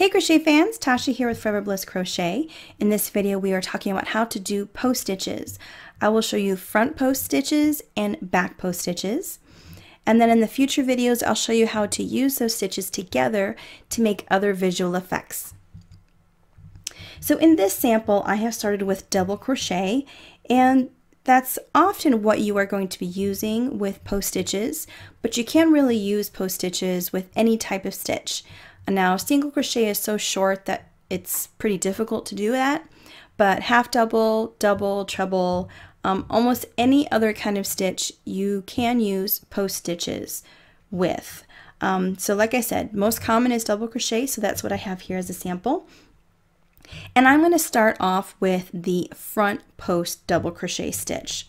Hey crochet fans, Tasha here with Forever Bliss Crochet. In this video we are talking about how to do post stitches. I will show you front post stitches and back post stitches. And then in the future videos I'll show you how to use those stitches together to make other visual effects. So in this sample I have started with double crochet, and that's often what you are going to be using with post stitches, but you can really use post stitches with any type of stitch. Now, single crochet is so short that it's pretty difficult to do that, but half double, double, treble, almost any other kind of stitch you can use post stitches with. So like I said, most common is double crochet, so that's what I have here as a sample. And I'm going to start off with the front post double crochet stitch.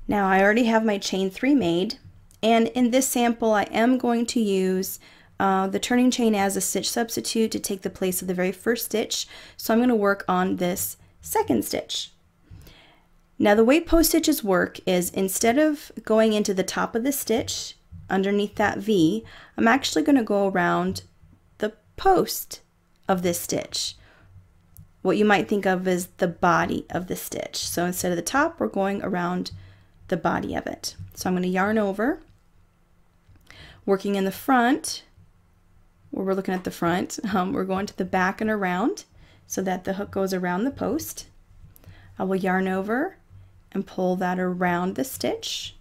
Now I already have my chain 3 made, and in this sample I am going to use the turning chain as a stitch substitute to take the place of the very first stitch. So I'm going to work on this second stitch. Now the way post stitches work is instead of going into the top of the stitch underneath that V, I'm actually going to go around the post of this stitch. What you might think of as the body of the stitch. So instead of the top, we're going around the body of it. So I'm going to yarn over, working in the front. Where we're looking at the front, we're going to the back and around so that the hook goes around the post. I will yarn over and pull that around the stitch,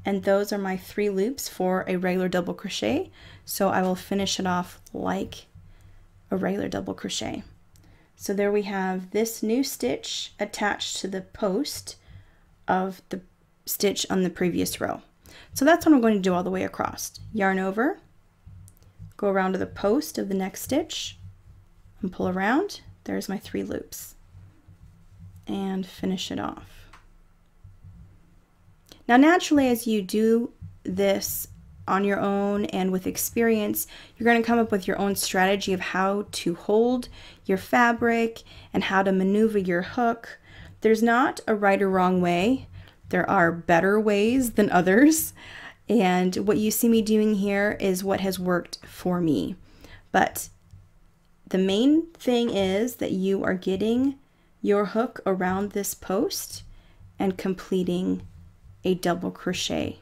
and those are my 3 loops for a regular double crochet, so I will finish it off like a regular double crochet. So there we have this new stitch attached to the post of the stitch on the previous row. So that's what I'm going to do all the way across. Yarn over, go around to the post of the next stitch and pull around. There's my 3 loops, and finish it off. Now naturally, as you do this on your own and with experience, you're going to come up with your own strategy of how to hold your fabric and how to maneuver your hook. There's not a right or wrong way. There are better ways than others. And what you see me doing here is what has worked for me. But the main thing is that you are getting your hook around this post and completing a double crochet.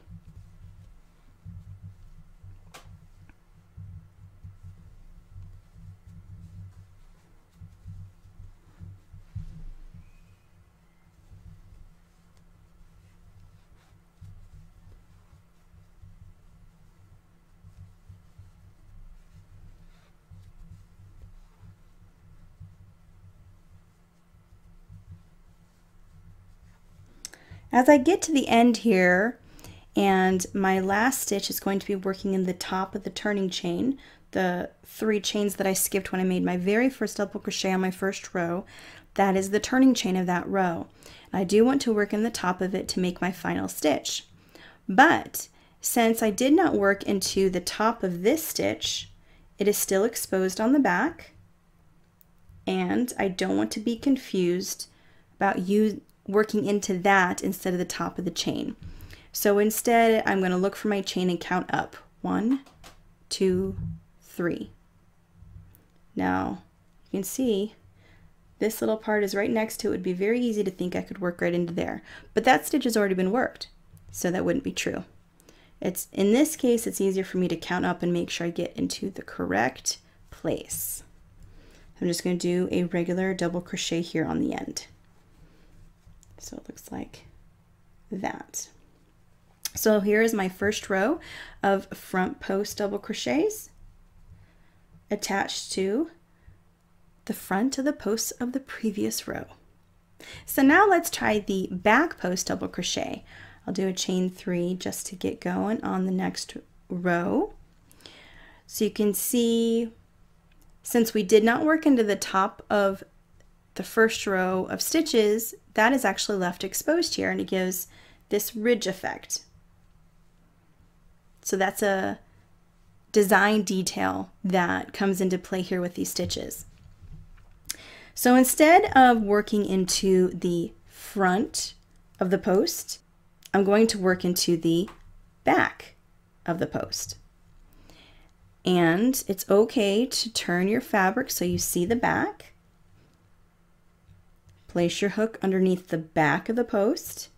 As I get to the end here, and my last stitch is going to be working in the top of the turning chain, the 3 chains that I skipped when I made my very first double crochet on my first row, that is the turning chain of that row. I do want to work in the top of it to make my final stitch. But since I did not work into the top of this stitch, it is still exposed on the back, and I don't want to be confused about working into that instead of the top of the chain. So instead I'm going to look for my chain and count up. 1, 2, 3. Now you can see this little part is right next to it. It would be very easy to think I could work right into there, but that stitch has already been worked, so that wouldn't be true. In this case it's easier for me to count up and make sure I get into the correct place. I'm just going to do a regular double crochet here on the end. So it looks like that. So here is my first row of front post double crochets attached to the front of the posts of the previous row. So now let's try the back post double crochet. I'll do a chain 3 just to get going on the next row. So you can see, since we did not work into the top of the first row of stitches, that is actually left exposed here, and it gives this ridge effect. So that's a design detail that comes into play here with these stitches. So instead of working into the front of the post, I'm going to work into the back of the post. And it's okay to turn your fabric so you see the back. Place your hook underneath the back of the post.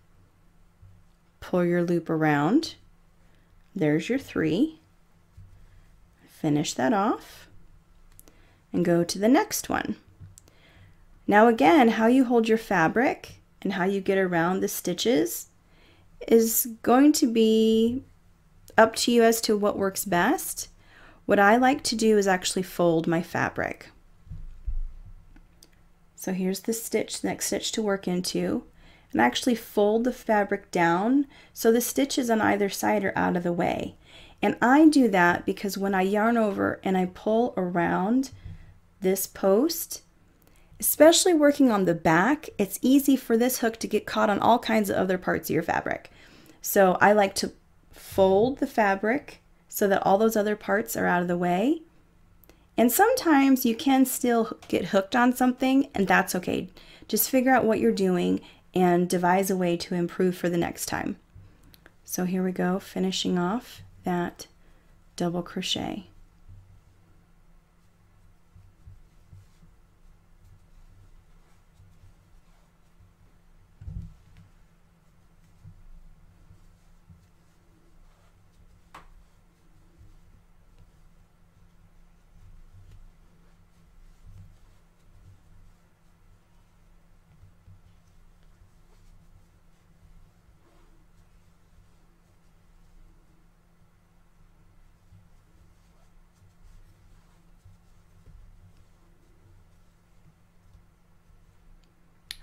Pull your loop around. There's your 3. Finish that off and go to the next one. Now again, how you hold your fabric and how you get around the stitches is going to be up to you as to what works best. What I like to do is actually fold my fabric. So here's the stitch, next stitch to work into, and actually fold the fabric down so the stitches on either side are out of the way. And I do that because when I yarn over and I pull around this post, especially working on the back, it's easy for this hook to get caught on all kinds of other parts of your fabric. So I like to fold the fabric so that all those other parts are out of the way. And sometimes you can still get hooked on something, and that's okay. Just figure out what you're doing and devise a way to improve for the next time. So here we go, finishing off that double crochet.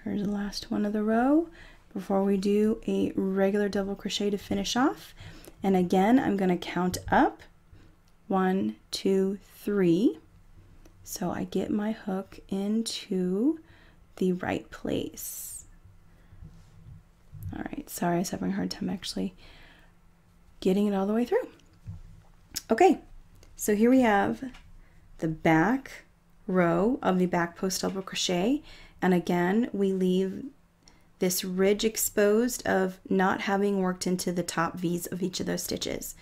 Here's the last one of the row before we do a regular double crochet to finish off. And again, I'm going to count up 1, 2, 3. So I get my hook into the right place. All right, sorry, I was having a hard time actually getting it all the way through. Okay, so here we have the back row of the back post double crochet. And again, we leave this ridge exposed of not having worked into the top V's of each of those stitches.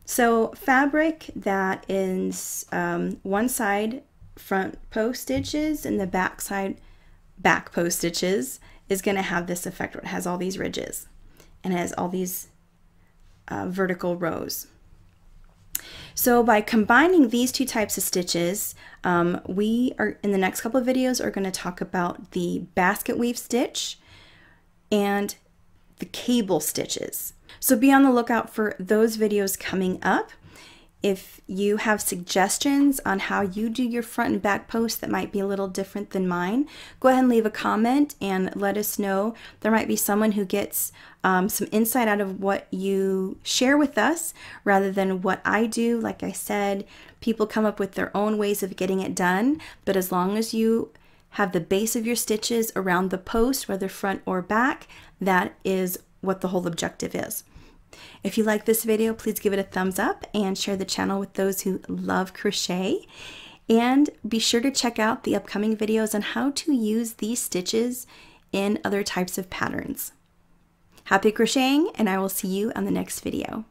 So fabric that is one side front post stitches and the back side back post stitches is going to have this effect where it has all these ridges and it has all these vertical rows. So by combining these two types of stitches, we are in the next couple of videos are going to talk about the basket weave stitch and the cable stitches. So be on the lookout for those videos coming up. If you have suggestions on how you do your front and back posts that might be a little different than mine, go ahead and leave a comment and let us know. There might be someone who gets some insight out of what you share with us rather than what I do. Like I said, people come up with their own ways of getting it done, but as long as you have the base of your stitches around the post, whether front or back, that is what the whole objective is. If you like this video, please give it a thumbs up and share the channel with those who love crochet. And be sure to check out the upcoming videos on how to use these stitches in other types of patterns. Happy crocheting, and I will see you on the next video.